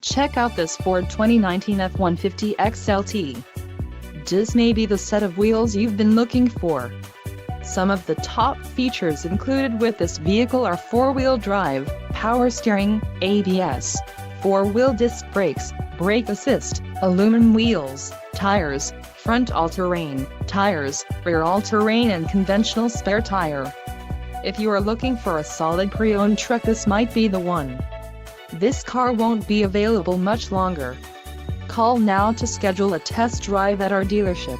Check out this Ford 2019 F-150 XLT. This may be the set of wheels you've been looking for. Some of the top features included with this vehicle are 4-wheel drive, power steering, ABS, 4-wheel disc brakes, brake assist, aluminum wheels, tires, front all-terrain tires, rear all-terrain and conventional spare tire. If you are looking for a solid pre-owned truck, this might be the one. This car won't be available much longer. Call now to schedule a test drive at our dealership.